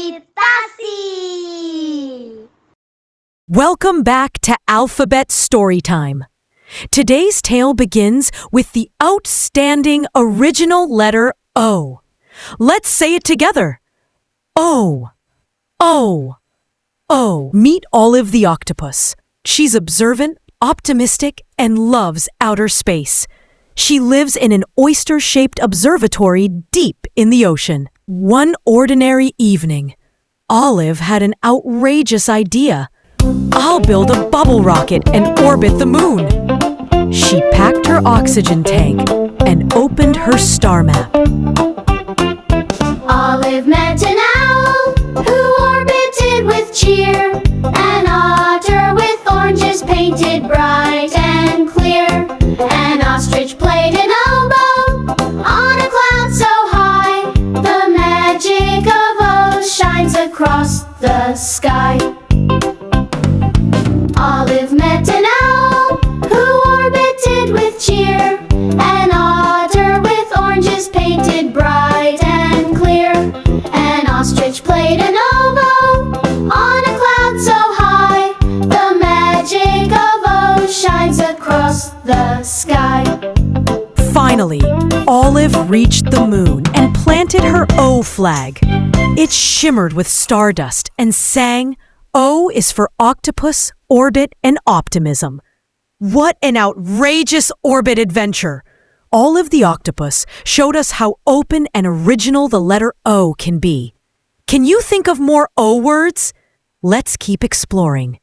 Tasi! Welcome back to Alphabet Storytime. Today's tale begins with the outstanding original letter O. Let's say it together. O, O, O. Meet Olive the octopus. She's observant, optimistic, and loves outer space. She lives in an oyster-shaped observatory deep in the ocean. One ordinary evening, Olive had an outrageous idea. I'll build a bubble rocket and orbit the moon. She packed her oxygen tank and opened her star map. Olive met an owl who orbited with cheer, an otter with oranges painted bright and clear, an ostrich played an oboe on a cloud so high, the magic of O shines across the sky. Olive met an owl who orbited with cheer, an otter with oranges painted bright and clear, an ostrich played an oboe on a cloud so high, the magic of O shines across the sky. Finally, Olive reached the moon and planted her O flag. It shimmered with stardust and sang, O is for octopus, orbit, and optimism. What an outrageous orbit adventure! Olive the octopus showed us how open and original the letter O can be. Can you think of more O words? Let's keep exploring.